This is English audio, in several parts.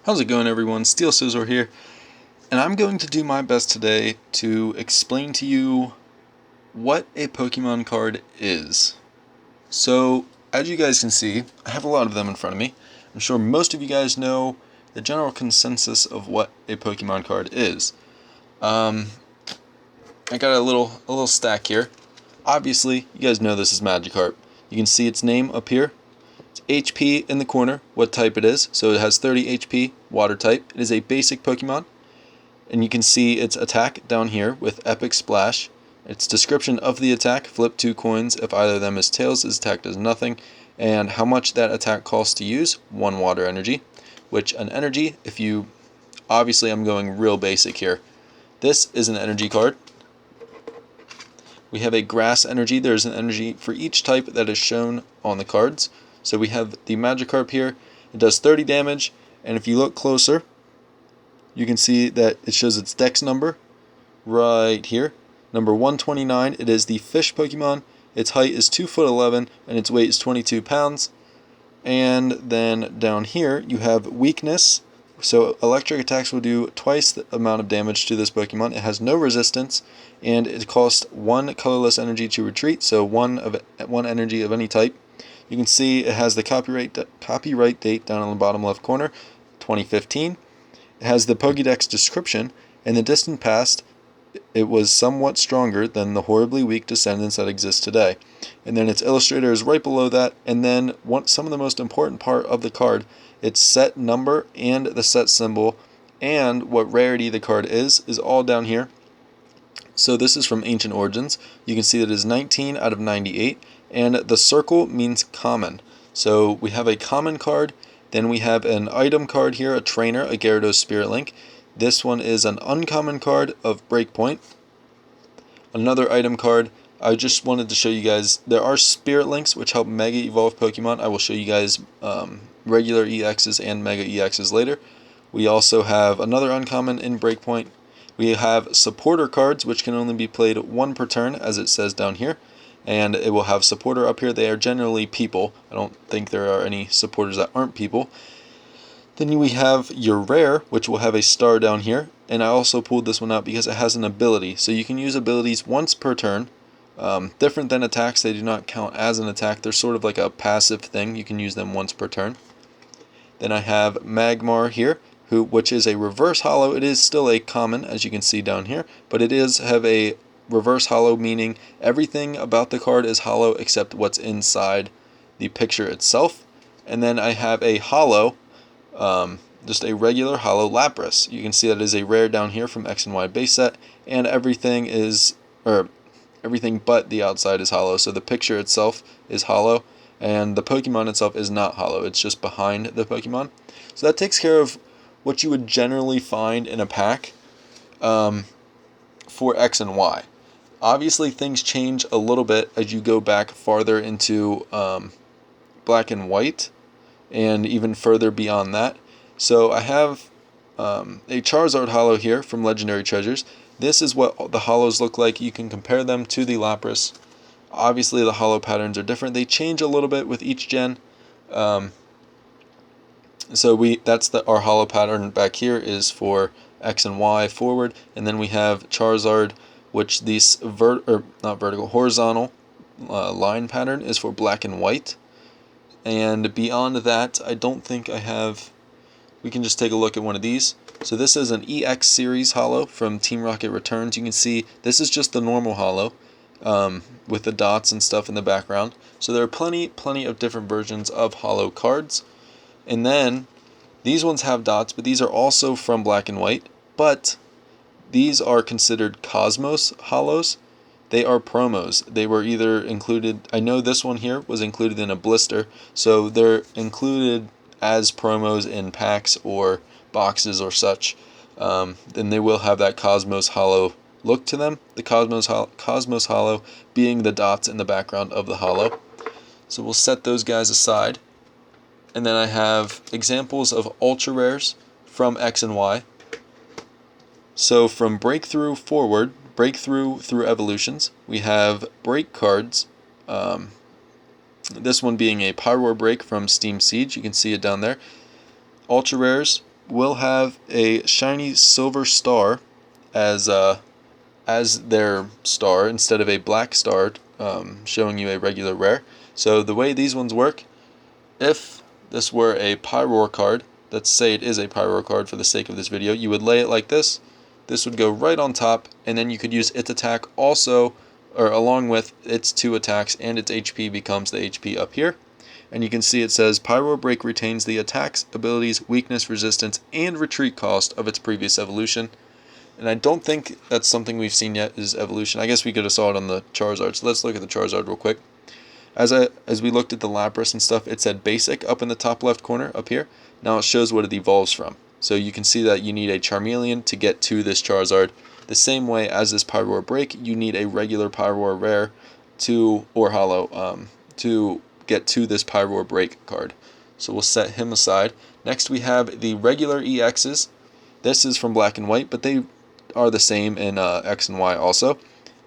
How's it going, everyone? SteelScizor here, and I'm going to do my best today to explain to you what a Pokemon card is. So, as you guys can see, I have a lot of them in front of me. I'm sure most of you guys know the general consensus of what a Pokemon card is. I got a little stack here. Obviously, you guys know this is Magikarp. You can see its name up here. HP in the corner, what type it is. So it has 30 HP, water type. It is a basic Pokemon. And you can see its attack down here with Epic Splash. Its description of the attack: flip 2 coins. If either of them is tails, its attack does nothing. And how much that attack costs to use: 1 water energy. Which an energy, if you... Obviously I'm going real basic here. This is an energy card. We have a grass energy. There's an energy for each type that is shown on the cards. So we have the Magikarp here. It does 30 damage, and if you look closer, you can see that it shows its dex number right here. Number 129. It is the fish Pokemon. Its height is 2'11", and its weight is 22 pounds. And then down here you have weakness. So electric attacks will do twice the amount of damage to this Pokemon. It has no resistance, and it costs 1 colorless energy to retreat, so one energy of any type. You can see it has the copyright date down on the bottom left corner, 2015. It has the Pokédex description. In the distant past, it was somewhat stronger than the horribly weak descendants that exist today. And then its illustrator is right below that. And then some of the most important part of the card, its set number and the set symbol and what rarity the card is all down here. So this is from Ancient Origins. You can see that it is 19 out of 98, and the circle means common. So we have a common card, then we have an item card here, a trainer, a Gyarados Spirit Link. This one is an uncommon card of Breakpoint. Another item card. I just wanted to show you guys, there are Spirit Links which help Mega Evolve Pokemon. I will show you guys regular EXs and Mega EXs later. We also have another uncommon in Breakpoint. We have supporter cards, which can only be played 1 per turn, as it says down here. And it will have supporter up here. They are generally people. I don't think there are any supporters that aren't people. Then we have your rare, which will have a star down here. And I also pulled this one out because it has an ability. So you can use abilities once per turn. Different than attacks, they do not count as an attack. They're sort of like a passive thing. You can use them once per turn. Then I have Magmar here, which is a reverse holo. It is still a common, as you can see down here, but it is have a reverse holo, meaning everything about the card is holo except what's inside the picture itself. And then I have a holo, just a regular holo Lapras. You can see that it is a rare down here from X and Y base set, and everything but the outside is holo. So the picture itself is holo, and the Pokemon itself is not holo. It's just behind the Pokemon. So that takes care of what you would generally find in a pack for X and Y. Obviously, things change a little bit as you go back farther into Black and White, and even further beyond that. So I have a Charizard holo here from Legendary Treasures. This is what the holos look like. You can compare them to the Lapras. Obviously, the holo patterns are different. They change a little bit with each gen. So that's our holo pattern back here is for X and Y forward, and then we have Charizard, which this horizontal line pattern is for Black and White. And beyond that, I don't think I have. We can just take a look at one of these. So this is an EX series holo from Team Rocket Returns. You can see this is just the normal holo with the dots and stuff in the background. So there are plenty of different versions of holo cards. And then these ones have dots, but these are also from Black and White. But these are considered Cosmos holos. They are promos. They were either included, I know this one here was included in a blister, so they're included as promos in packs or boxes or such. Then they will have that Cosmos holo look to them. The Cosmos holo being the dots in the background of the holo. So we'll set those guys aside. And then I have examples of ultra rares from X and Y. So from Breakthrough forward, Breakthrough through Evolutions, we have break cards. This one being a Pyroar Break from Steam Siege. You can see it down there. Ultra rares will have a shiny silver star as their star instead of a black star, showing you a regular rare. So the way these ones work, if this were a Pyroar card, let's say it is a Pyroar card for the sake of this video, you would lay it like this. This would go right on top, and then you could use its attack also, or along with its 2 attacks, and its HP becomes the HP up here. And you can see it says Pyroar Break retains the attacks, abilities, weakness, resistance, and retreat cost of its previous evolution. And I don't think that's something we've seen yet, is evolution. I guess we could have saw it on the Charizard, so let's look at the Charizard real quick. As we looked at the Lapras and stuff, it said basic up in the top left corner up here. Now it shows what it evolves from. So you can see that you need a Charmeleon to get to this Charizard. The same way as this Pyroar Break, you need a regular Pyroar Rare or Hollow to get to this Pyroar Break card. So we'll set him aside. Next we have the regular EXs. This is from Black and White, but they are the same in X and Y also.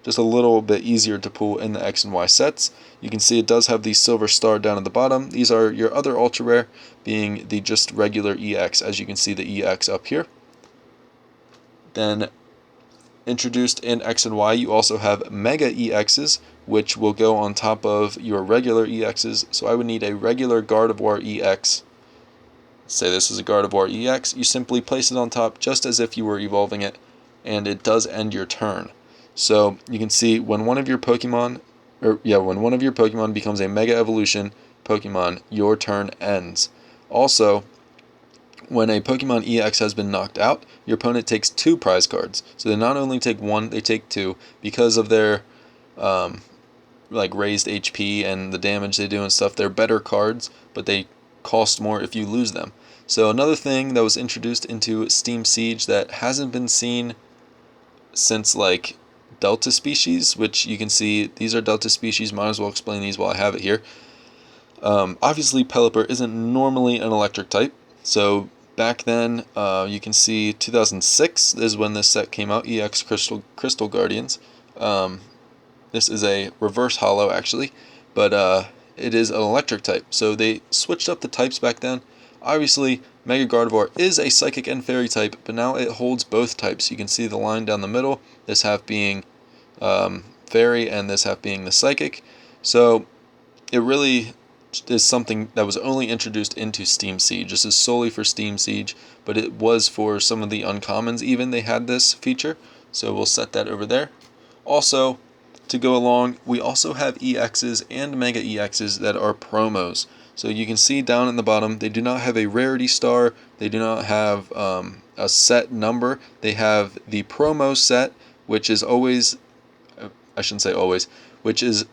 Just a little bit easier to pull in the X and Y sets. You can see it does have the silver star down at the bottom. These are your other ultra rare, being the just regular EX, as you can see the EX up here. Then introduced in X and Y, you also have Mega EXs, which will go on top of your regular EXs. So I would need a regular Gardevoir EX. Say this is a Gardevoir EX. You simply place it on top just as if you were evolving it, and it does end your turn. So you can see when one of your Pokemon becomes a Mega Evolution Pokemon, your turn ends. Also, when a Pokemon EX has been knocked out, your opponent takes 2 prize cards. So they not only take 1, they take 2 because of their raised HP and the damage they do and stuff. They're better cards, but they cost more if you lose them. So another thing that was introduced into Steam Siege that hasn't been seen since Delta Species, which you can see these are Delta Species. Might as well explain these while I have it here. Obviously Pelipper isn't normally an electric type, so back then you can see 2006 is when this set came out, EX Crystal Guardians. This is a reverse hollow actually, but it is an electric type, so they switched up the types back then. Obviously Mega Gardevoir is a Psychic and Fairy type, but now it holds both types. You can see the line down the middle, this half being Fairy and this half being the Psychic. So it really is something that was only introduced into Steam Siege. This is solely for Steam Siege, but it was for some of the uncommons even they had this feature. So we'll set that over there. Also, to go along, we also have EXs and Mega EXs that are promos. So you can see down in the bottom, they do not have a rarity star, they do not have a set number. They have the promo set, which is always, I shouldn't say always, which is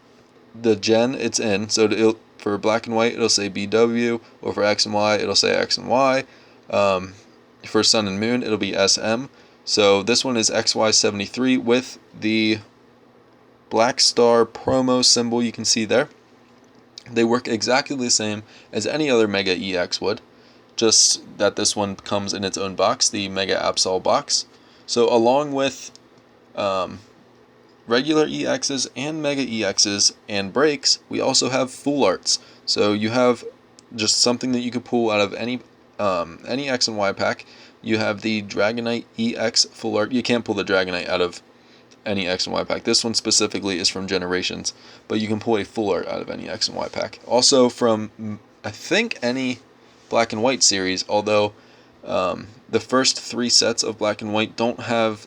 the gen it's in. So for Black and White, it'll say BW, or for X and Y, it'll say X and Y. For Sun and Moon, it'll be SM. So this one is XY73 with the black star promo symbol you can see there. They work exactly the same as any other Mega EX would, just that this one comes in its own box, the Mega Absol box. So along with regular EXs and Mega EXs and breaks, we also have full arts. So you have just something that you could pull out of any X and Y pack. You have the Dragonite EX full art. You can't pull the Dragonite out of any X and Y pack. This one specifically is from Generations, but you can pull a full art out of any X and Y pack. Also from, I think, any Black and White series, although the first 3 sets of Black and White don't have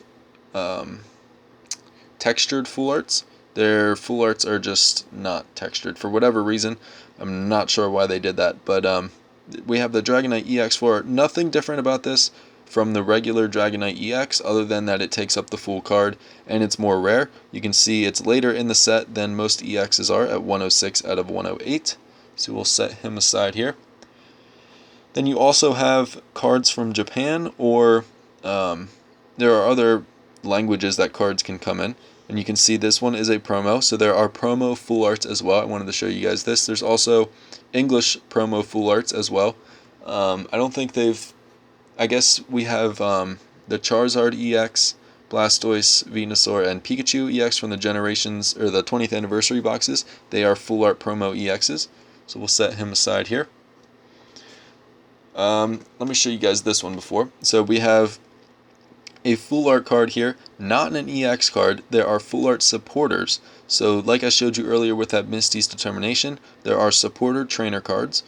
textured full arts. Their full arts are just not textured for whatever reason. I'm not sure why they did that, but we have the Dragonite EX full art. Nothing different about this from the regular Dragonite EX, other than that it takes up the full card and it's more rare. You can see it's later in the set than most EXs are at 106 out of 108. So we'll set him aside here. Then you also have cards from Japan, or there are other languages that cards can come in. And you can see this one is a promo, so there are promo full arts as well. I wanted to show you guys this. There's also English promo full arts as well. I don't think they've, I guess we have the Charizard EX, Blastoise, Venusaur, and Pikachu EX from the Generations, or the 20th anniversary boxes. They are full art promo EXs, so we'll set him aside here. Let me show you guys this one before. So we have a full art card here, not an EX card. There are full art supporters. So like I showed you earlier with that Misty's Determination, there are supporter trainer cards.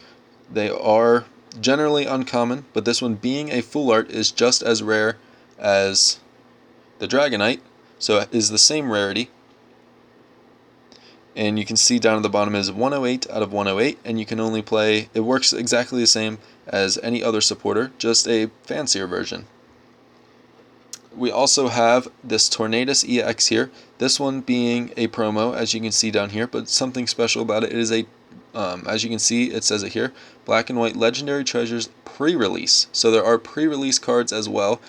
They are generally uncommon, but this one being a full art is just as rare as the Dragonite, so it is the same rarity. And you can see down at the bottom is 108 out of 108, and you can only play, it works exactly the same as any other supporter, just a fancier version. We also have this Tornadus EX here, this one being a promo, as you can see down here, but something special about it, it is a, as you can see, it says it here, Black and White Legendary Treasures pre-release. So there are pre-release cards as well.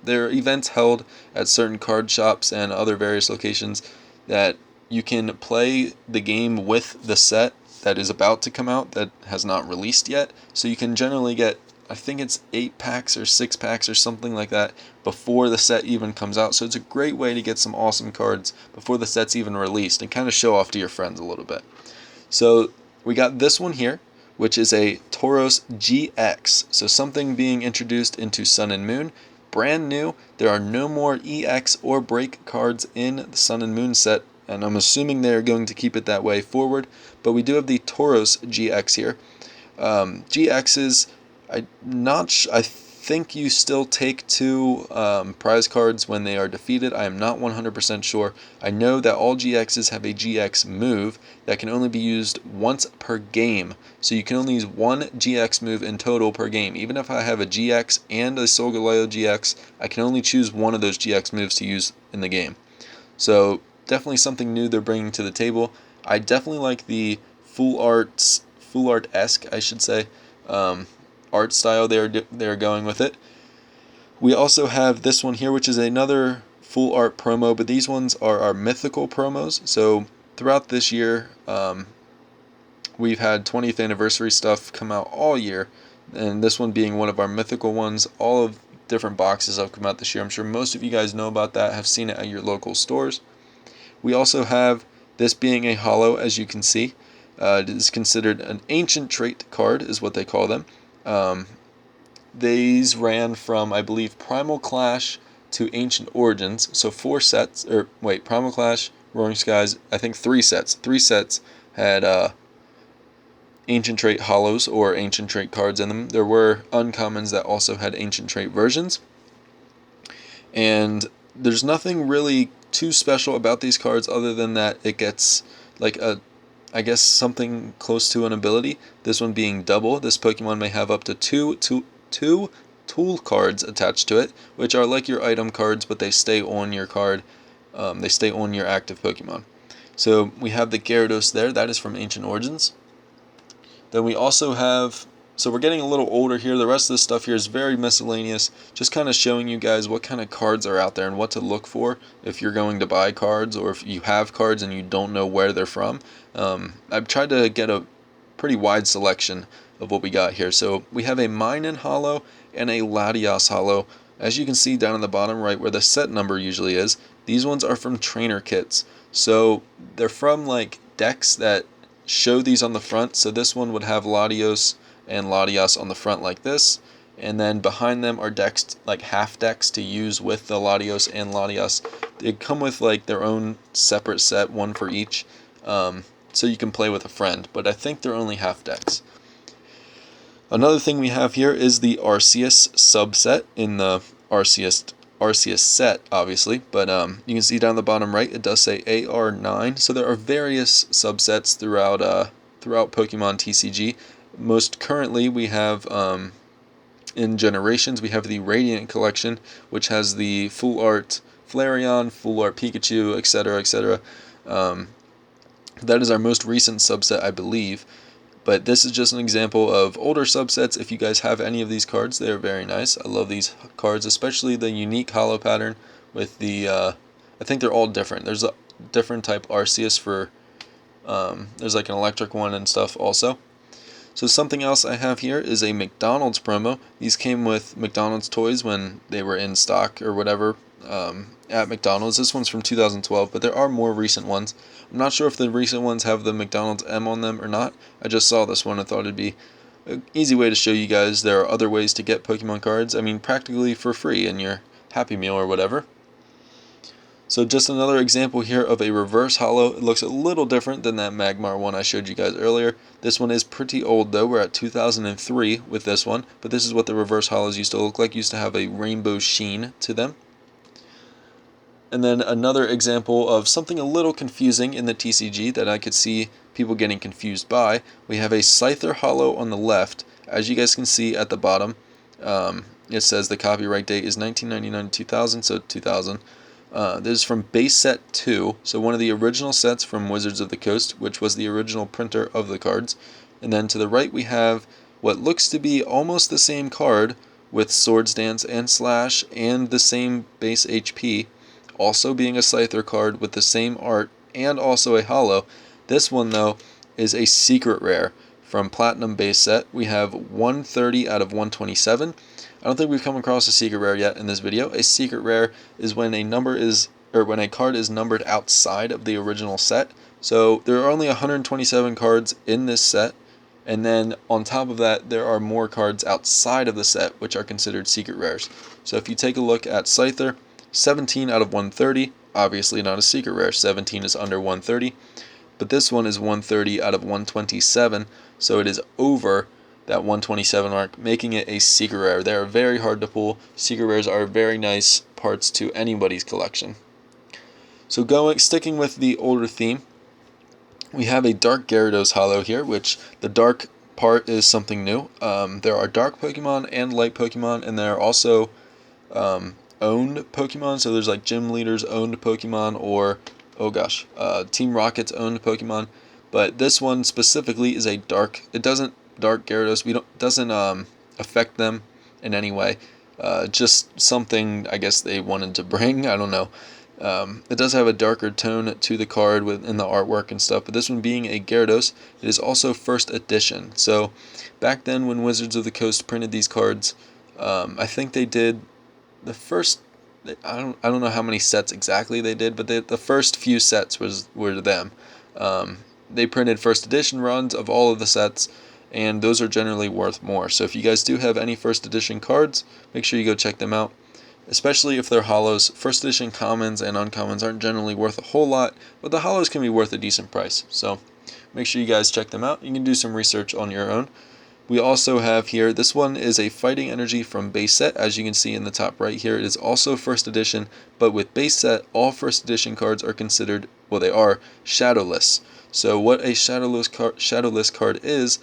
There are events held at certain card shops and other various locations that you can play the game with the set that is about to come out that has not released yet. So you can generally get, I think it's 8 packs or 6 packs or something like that before the set even comes out. So it's a great way to get some awesome cards before the set's even released and kind of show off to your friends a little bit. So we got this one here, which is a Tauros GX. So something being introduced into Sun and Moon. Brand new. There are no more EX or break cards in the Sun and Moon set, and I'm assuming they're going to keep it that way forward. But we do have the Tauros GX here. GXs, I think you still take 2 prize cards when they are defeated. I am not 100% sure. I know that all GXs have a GX move that can only be used once per game. So you can only use 1 GX move in total per game. Even if I have a GX and a Solgaleo GX, I can only choose one of those GX moves to use in the game. So definitely something new they're bringing to the table. I definitely like the full art-esque, I should say, art style they're going with it. We also have this one here, which is another full art promo, but these ones are our mythical promos. So throughout this year, we've had 20th anniversary stuff come out all year, and this one being one of our mythical ones. All of different boxes have come out this year. I'm sure most of you guys know about that, have seen it at your local stores. We also have this being a holo, as you can see. It is considered an ancient trait card, is what they call them. These ran from, I believe, Primal Clash to Ancient Origins, so 4 sets, or wait, Primal Clash, Roaring Skies, I think 3 sets. 3 sets had Ancient Trait holos or Ancient Trait cards in them. There were uncommons that also had Ancient Trait versions. And there's nothing really too special about these cards other than that it gets like a, I guess, something close to an ability. This one being double. This Pokemon may have up to two tool cards attached to it, which are like your item cards, but they stay on your card. They stay on your active Pokemon. So we have the Gyarados there. That is from Ancient Origins. Then we also have, so we're getting a little older here. The rest of this stuff here is very miscellaneous, just kind of showing you guys what kind of cards are out there and what to look for if you're going to buy cards, or if you have cards and you don't know where they're from. I've tried to get a pretty wide selection of what we got here. So we have a Minun holo and a Latios holo. As you can see down in the bottom right where the set number usually is, these ones are from trainer kits. So they're from like decks that show these on the front. So this one would have Latios and Latios on the front like this, and then behind them are decks, like half decks to use with the Latios and Latios. They come with like their own separate set, one for each, so you can play with a friend, but I think they're only half decks. Another thing we have here is the Arceus subset in the Arceus set, obviously, but you can see down the bottom right it does say AR9. So there are various subsets throughout Pokemon TCG. Most currently we have in Generations we have the Radiant collection, which has the full art Flareon, full art Pikachu, etc., etc. That is our most recent subset, I believe. But this is just an example of older subsets. If you guys have any of these cards, they are very nice. I love these cards, especially the unique holo pattern with the, I think they're all different. There's a different type Arceus for, there's like an electric one and stuff also. So something else I have here is a McDonald's promo. These came with McDonald's toys when they were in stock or whatever at McDonald's. This one's from 2012, but there are more recent ones. I'm not sure if the recent ones have the McDonald's M on them or not. I just saw this one and thought it'd be an easy way to show you guys there are other ways to get Pokemon cards, I mean practically for free in your Happy Meal or whatever. So just another example here of a reverse holo. It looks a little different than that Magmar one I showed you guys earlier. This one is pretty old though. We're at 2003 with this one, but this is what the reverse holos used to look like. Used to have a rainbow sheen to them. And then another example of something a little confusing in the TCG that I could see people getting confused by. We have a SteelScizor holo on the left. As you guys can see at the bottom, it says the copyright date is 1999 to 2000, so 2000. This is from base set 2, so one of the original sets from Wizards of the Coast, which was the original printer of the cards. And then to the right we have what looks to be almost the same card with Swords Dance and Slash and the same base HP, also being a SteelScizor card with the same art and also a holo. This one though is a secret rare from Platinum base set. We have 130 out of 127. I don't think we've come across a secret rare yet in this video. A secret rare is when when a card is numbered outside of the original set. So there are only 127 cards in this set, and then on top of that there are more cards outside of the set which are considered secret rares. So if you take a look at SteelScizor, 17 out of 130, obviously not a secret rare. 17 is under 130, but this one is 130 out of 127, so it is over that 127 mark, making it a secret rare. They are very hard to pull. Secret rares are very nice parts to anybody's collection. So sticking with the older theme, we have a Dark Gyarados holo here, which the dark part is something new. There are dark Pokemon and light Pokemon, and there are also owned Pokemon. So there's like Gym Leader's owned Pokemon, or Team Rocket's owned Pokemon. But this one specifically is a dark. It doesn't Dark Gyarados doesn't affect them in any way. Just something I guess they wanted to bring. I don't know. It does have a darker tone to the card in the artwork and stuff, but this one being a Gyarados, it is also first edition. So back then when Wizards of the Coast printed these cards, I think they did the first. I don't know how many sets exactly they did, but the first few sets were them. They printed first edition runs of all of the sets, and those are generally worth more. So if you guys do have any first edition cards, make sure you go check them out, especially if they're holos. First edition commons and uncommons aren't generally worth a whole lot, but the holos can be worth a decent price. So make sure you guys check them out. You can do some research on your own. We also have here, this one is a Fighting Energy from base set. As you can see in the top right here, it is also first edition, but with base set, all first edition cards are considered, well, they are shadowless. So what a shadowless card is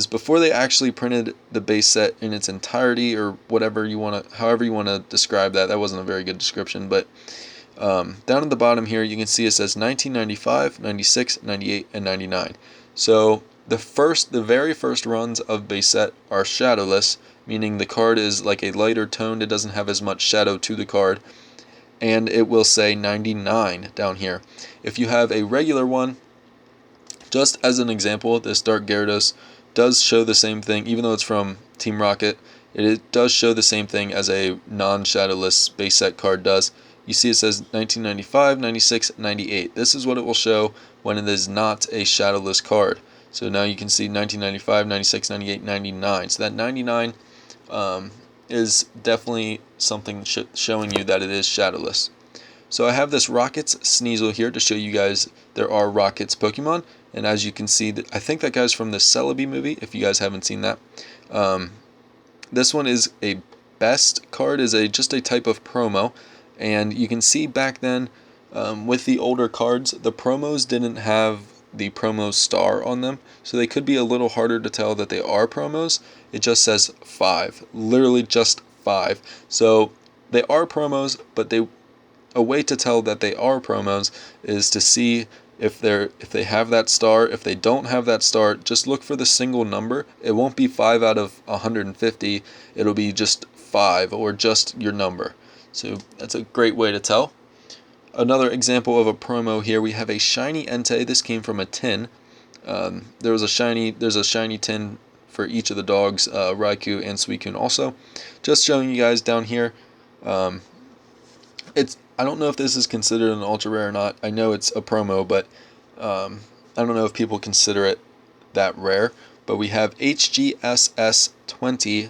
before they actually printed the base set in its entirety, or however you want to describe that. That wasn't a very good description, but down at the bottom here you can see it says 1995, 96, 98, and 99. So the very first runs of base set are shadowless, meaning the card is like a lighter toned. It doesn't have as much shadow to the card, and it will say 99 down here. If you have a regular one, just as an example, this Dark Gyarados does show the same thing, even though it's from Team Rocket. It does show the same thing as a non-shadowless base set card does. You see it says 1995, 96, 98. This is what it will show when it is not a shadowless card. So now you can see 1995, 96, 98, 99. So that 99 is definitely something showing you that it is shadowless. So I have this Rockets Sneasel here to show you guys there are Rockets Pokemon. And as you can see, I think that guy's from the Celebi movie, if you guys haven't seen that. This one is a best card, is just a type of promo. And you can see back then, with the older cards, the promos didn't have the promo star on them. So they could be a little harder to tell that they are promos. It just says 5, literally just 5. So they are promos, but a way to tell that they are promos is to see if they have that star. If they don't have that star, just look for the single number. It won't be 5 out of 150. It'll be just 5, or just your number. So that's a great way to tell. Another example of a promo here, we have a shiny Entei. This came from a tin. There's a shiny tin for each of the dogs, Raikou and Suicune also. Just showing you guys down here. I don't know if this is considered an ultra rare or not. I know it's a promo, but I don't know if people consider it that rare. but we have HGSS 20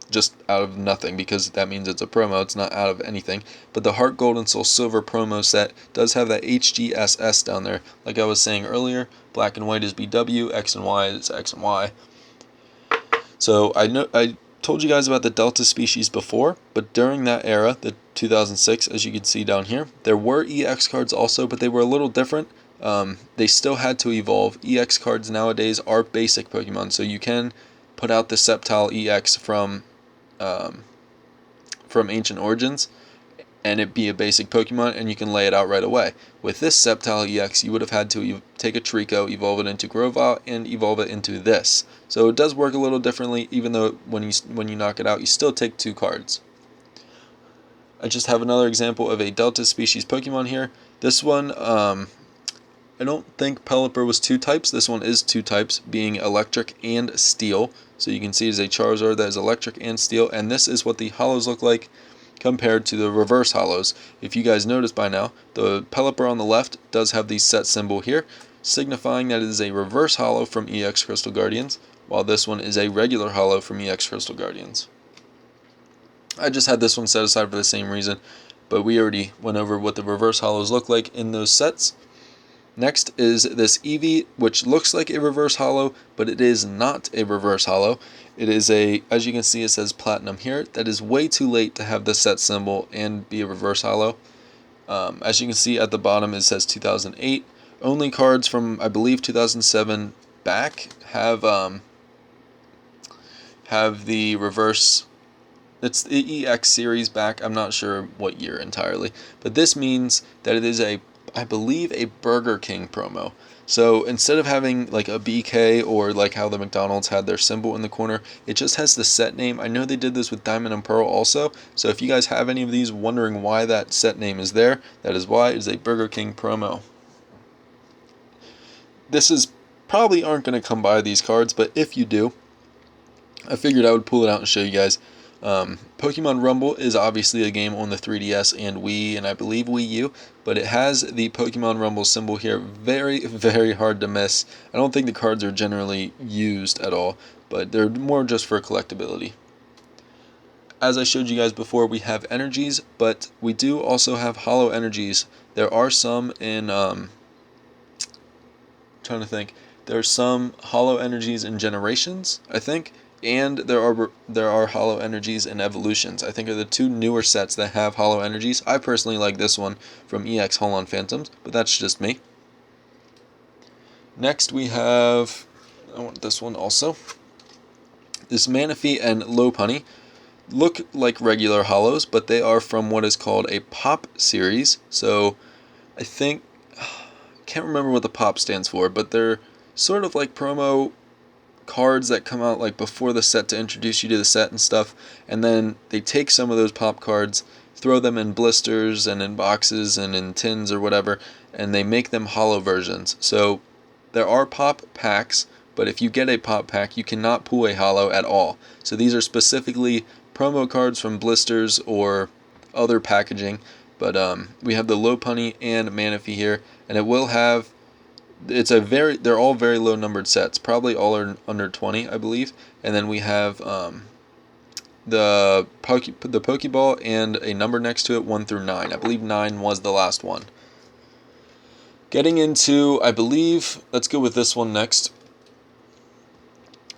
just out of nothing, because that means it's a promo, it's not out of anything. But the Heart Gold and Soul Silver promo set does have that HGSS down there. Like I was saying earlier, black and white is BW, X and Y is X and Y. So I told you guys about the Delta species before, but during that era, the 2006, as you can see down here, there were EX cards also, but they were a little different. They still had to evolve. EX cards nowadays are basic Pokemon, so you can put out the Sceptile EX from Ancient Origins, and it be a basic Pokemon, and you can lay it out right away. With this Sceptile EX, you would have had to take a Trico, evolve it into Grovyle, and evolve it into this. So it does work a little differently, even though when you knock it out, you still take 2 cards. I just have another example of a Delta species Pokemon here. This one, I don't think Pelipper was 2 types. This one is 2 types, being electric and steel. So you can see it's a Charizard that is electric and steel, and this is what the hollows look like compared to the reverse hollows. If you guys noticed by now, the Pelipper on the left does have the set symbol here, signifying that it is a reverse hollow from EX Crystal Guardians, while this one is a regular hollow from EX Crystal Guardians. I just had this one set aside for the same reason, but we already went over what the reverse hollows look like in those sets. Next is this Eevee, which looks like a reverse hollow, but it is not a reverse hollow. It is as you can see, it says Platinum here. That is way too late to have the set symbol and be a reverse hollow. As you can see at the bottom, it says 2008. Only cards from, I believe, 2007 back have the reverse. It's the EX series back. I'm not sure what year entirely, but this means that it is I believe a Burger King promo. So instead of having like a BK or like how the McDonald's had their symbol in the corner, it just has the set name. I know they did this with Diamond and Pearl also. So if you guys have any of these wondering why that set name is there, that is why. It is a Burger King promo. This is probably aren't going to come by these cards, but if you do, I figured I would pull it out and show you guys. Pokemon Rumble is obviously a game on the 3DS and Wii, and I believe Wii U, but it has the Pokemon Rumble symbol here. Very, very hard to miss. I don't think the cards are generally used at all, but they're more just for collectability. As I showed you guys before, we have energies, but we do also have hollow energies. There are some in, trying to think, there's some hollow energies in Generations, I think, and there are hollow energies in Evolutions. I think are the 2 newer sets that have hollow energies. I personally like this one from EX Holon Phantoms, but that's just me. Next we have, I want this one also. This Manaphy and Lopunny look like regular hollows, but they are from what is called a Pop series. So I think, can't remember what the Pop stands for, but they're sort of like promo cards that come out like before the set to introduce you to the set and stuff, and then they take some of those Pop cards, throw them in blisters and in boxes and in tins or whatever, and they make them hollow versions. So there are Pop packs, but if you get a Pop pack, you cannot pull a hollow at all. So these are specifically promo cards from blisters or other packaging. But we have the Lopunny and Manaphy here, and it will have, they're all very low numbered sets, probably all are under 20, I believe. And then we have the Pokeball and a number next to it, 1 through 9. I believe 9 was the last one. Getting into, I believe, let's go with this one next.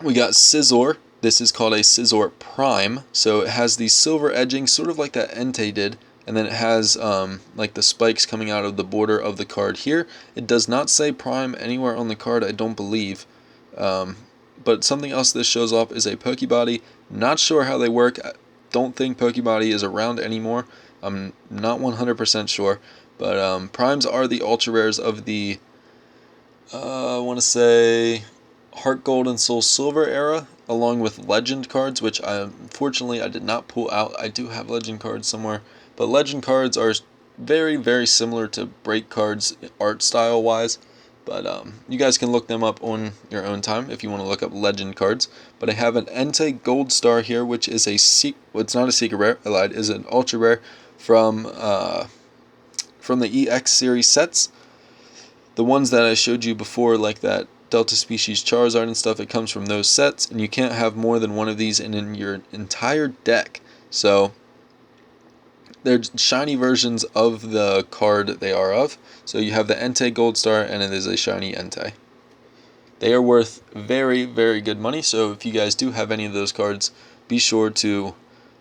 We got Scizor. This is called a Scizor Prime. So it has the silver edging, sort of like that Entei did. And then it has like the spikes coming out of the border of the card here. It does not say Prime anywhere on the card, I don't believe. But something else this shows off is a Pokebody. Not sure how they work. I don't think Pokebody is around anymore. I'm not 100% sure. But Primes are the ultra rares of the, I want to say, Heart Gold and Soul Silver era, along with Legend cards, which unfortunately I did not pull out. I do have Legend cards somewhere. But Legend cards are very, very similar to Break cards art style wise. But you guys can look them up on your own time if you want to look up Legend cards. But I have an Entei Gold Star here, which is it's not a secret rare, I lied, is an ultra rare from the EX series sets. The ones that I showed you before, like that Delta Species Charizard and stuff, it comes from those sets, and you can't have more than one of these in your entire deck. So they're shiny versions of the card they are of. So you have the Entei Gold Star, and it is a shiny Entei. They are worth very, very good money, so if you guys do have any of those cards, be sure to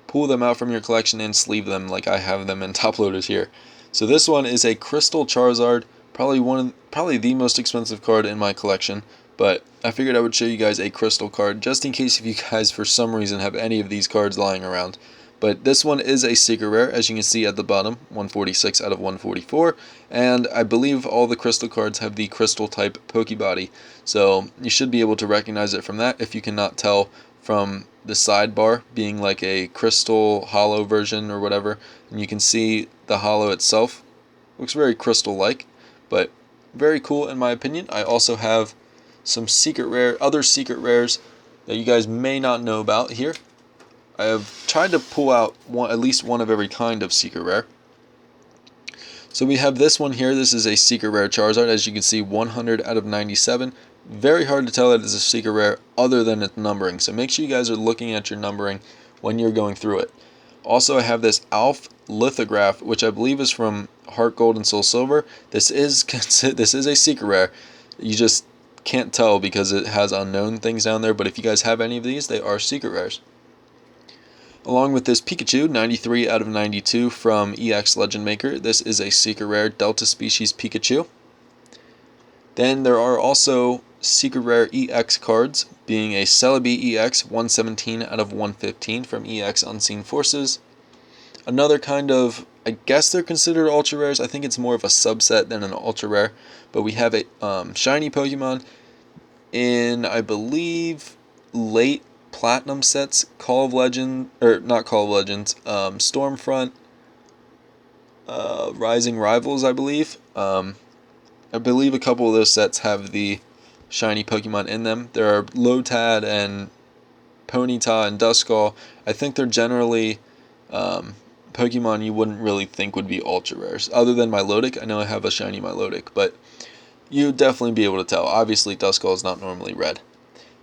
pull them out from your collection and sleeve them like I have them in top loaded here. So this one is a Crystal Charizard, probably the most expensive card in my collection, but I figured I would show you guys a Crystal card just in case if you guys for some reason have any of these cards lying around. But this one is a secret rare, as you can see at the bottom, 146 out of 144, and I believe all the Crystal cards have the Crystal type Pokebody, so you should be able to recognize it from that if you cannot tell from the sidebar being like a crystal hollow version or whatever, and you can see the hollow itself looks very crystal like, but very cool in my opinion. I also have some other secret rares that you guys may not know about here. I have tried to pull out at least one of every kind of secret rare. So we have this one here. This is a secret rare Charizard. As you can see, 100 out of 97. Very hard to tell that it's a secret rare other than its numbering. So make sure you guys are looking at your numbering when you're going through it. Also, I have this Alf lithograph, which I believe is from Heart Gold and Soul Silver. This is a secret rare. You just can't tell because it has unknown things down there. But if you guys have any of these, they are secret rares. Along with this Pikachu, 93 out of 92 from EX Legend Maker. This is a secret rare Delta Species Pikachu. Then there are also secret rare EX cards, being a Celebi EX, 117 out of 115 from EX Unseen Forces. Another kind of, I guess they're considered ultra rares. I think it's more of a subset than an ultra rare. But we have a shiny Pokemon in, I believe, late Platinum sets, Call of Legends, or not Call of Legends, Stormfront, Rising Rivals, I believe. I believe a couple of those sets have the shiny Pokemon in them. There are Lotad and Ponyta and Duskull. I think they're generally Pokemon you wouldn't really think would be ultra rares. Other than Milotic, I know I have a shiny Milotic, but you'd definitely be able to tell. Obviously, Duskull is not normally red.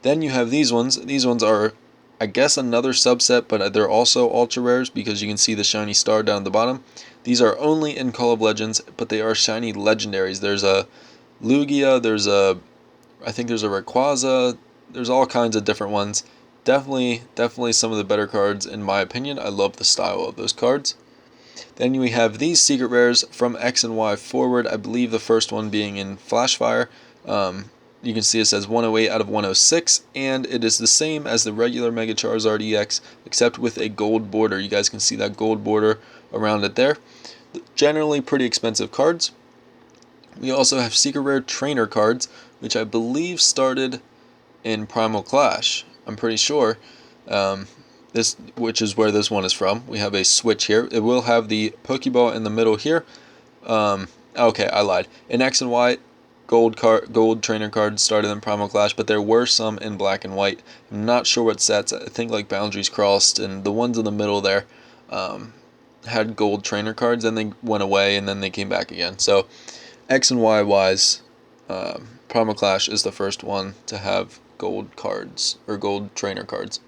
Then you have these ones. These ones are, I guess, another subset, but they're also ultra rares because you can see the shiny star down at the bottom. These are only in Call of Legends, but they are shiny legendaries. There's a Lugia, I think there's a Rayquaza, there's all kinds of different ones. Definitely some of the better cards in my opinion. I love the style of those cards. Then we have these secret rares from X and Y forward. I believe the first one being in Flashfire. You can see it says 108 out of 106, and it is the same as the regular Mega Charizard EX, except with a gold border. You guys can see that gold border around it there. Generally pretty expensive cards. We also have secret rare trainer cards, which I believe started in Primal Clash. I'm pretty sure. Which is where this one is from. We have a switch here. It will have the Pokeball in the middle here. Okay, I lied. In X and Y, gold trainer cards started in Primal Clash, but there were some in black and white. I'm not sure what sets. I think like Boundaries Crossed, and the ones in the middle there had gold trainer cards, and they went away, and then they came back again. So X and Y wise, Primal Clash is the first one to have gold cards, or gold trainer cards.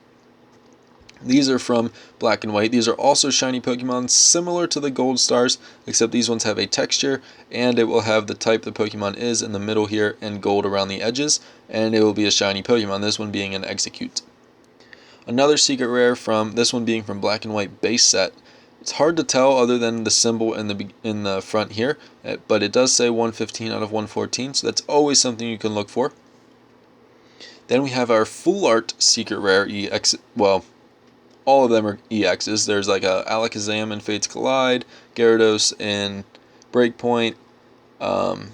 These are from Black and White. These are also shiny Pokemon similar to the Gold Stars, except these ones have a texture, and it will have the type the Pokemon is in the middle here and gold around the edges, and it will be a shiny Pokemon, this one being an Execute. Another secret rare from this one being from Black and White base set. It's hard to tell other than the symbol in the front here, but it does say 115 out of 114, so that's always something you can look for. Then we have our Full Art secret rare EX, well, all of them are EXs. There's like a Alakazam in Fates Collide, Gyarados in Breakpoint, and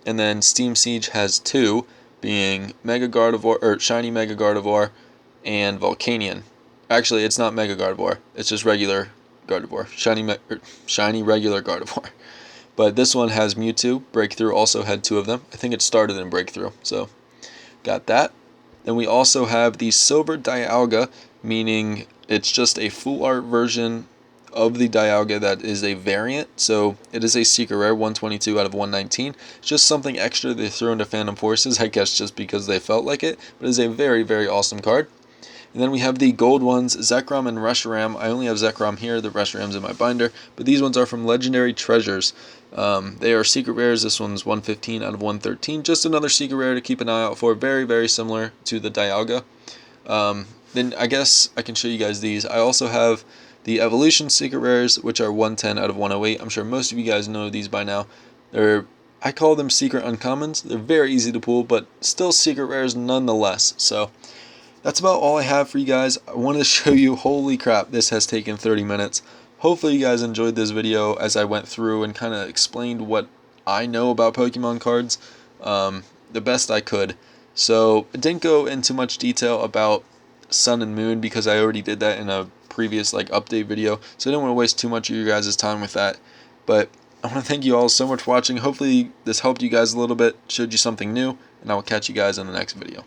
then Steam Siege has two, being Mega Gardevoir, or Shiny Mega Gardevoir, and Volcanion. Actually, it's not Mega Gardevoir. It's just regular Gardevoir. Shiny regular Gardevoir. But this one has Mewtwo. Breakthrough also had two of them. I think it started in Breakthrough, so got that. Then we also have the Silver Dialga, meaning it's just a full art version of the Dialga that is a variant. So it is a secret rare, 122 out of 119. It's just something extra they threw into Phantom Forces, I guess just because they felt like it. But it's a very, very awesome card. And then we have the gold ones, Zekrom and Reshiram. I only have Zekrom here, the Reshiram's in my binder, but these ones are from Legendary Treasures. They are secret rares. This one's 115 out of 113. Just another secret rare to keep an eye out for. Very, very similar to the Dialga. Then I guess I can show you guys these. I also have the Evolution secret rares, which are 110 out of 108. I'm sure most of you guys know these by now. I call them secret uncommons. They're very easy to pull, but still secret rares nonetheless. So that's about all I have for you guys. I wanted to show you, holy crap, this has taken 30 minutes. Hopefully you guys enjoyed this video as I went through and kind of explained what I know about Pokemon cards the best I could. So I didn't go into much detail about Sun and Moon because I already did that in a previous update video. So I didn't want to waste too much of your guys' time with that. But I want to thank you all so much for watching. Hopefully this helped you guys a little bit, showed you something new, and I will catch you guys in the next video.